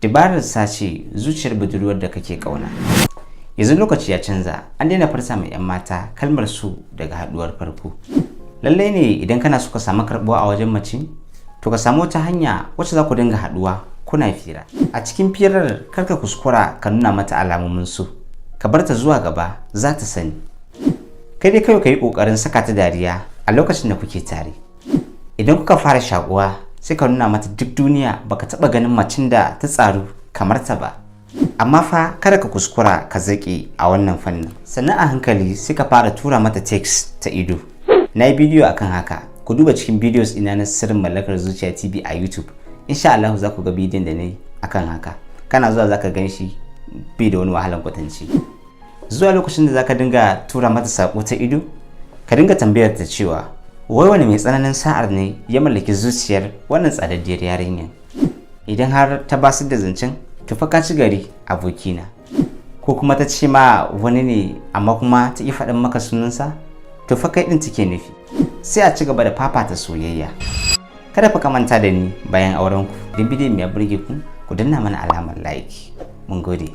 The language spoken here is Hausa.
dabarar sace zuciyar budurwar da kake kauna. Yanzu lokaci ya canza, an daina farsa mai 'yan mata kalmar su daga haduwar farko. Lallai ne idan kana so ka samu karbuwa a wajen mace, to ka samu wata hanya wacce za ku dinga haduwa kuna fira. A cikin firar karka kuskura ka nuna mata alamomin su, ka bar ta zuwa gaba za ta sani. Kai dai kawai ka yi kokarin saka ta dariya a lokacin da kuke tare. Idan kuka fara shakuwa sai ka nuna mata duk duniya baka taba ganin macin da ta tsaru kamar ta ba. Amma fa kada ka kuskura ka zaki a wannan fannin. Sannan a hankali sai ka fara tura mata text ta ido. Na yi bidiyo akan haka, ku duba cikin videos ina na sirrin mallakar zuciya TV a YouTube. Insha Allah za ku ga bidiyon da na yi akan haka. Kana zuwa zaka gan shi bai da wani wahalan kwatanci. Zuwa lokacin da zaka dinga tura mata sako ta ido, ka dinga tambayar ta cewa wai wani mai tsananin sa'ar ne ya mallaki zuciyar wannan tsadaddiyar yarinyar. Idan har ta basu da zancen, to fa ka ci gari abokina. Ko kuma ta ce ma wani ne amma kuma ta ki faɗin maka sunansa, to fa kai din take nufi. Sai a ci gaba da fafata soyayya. Kada fa ka manta da ni bayan auren ku. Idan bidiyon ya burge ku, ku danna mana alamar like. Mun gode.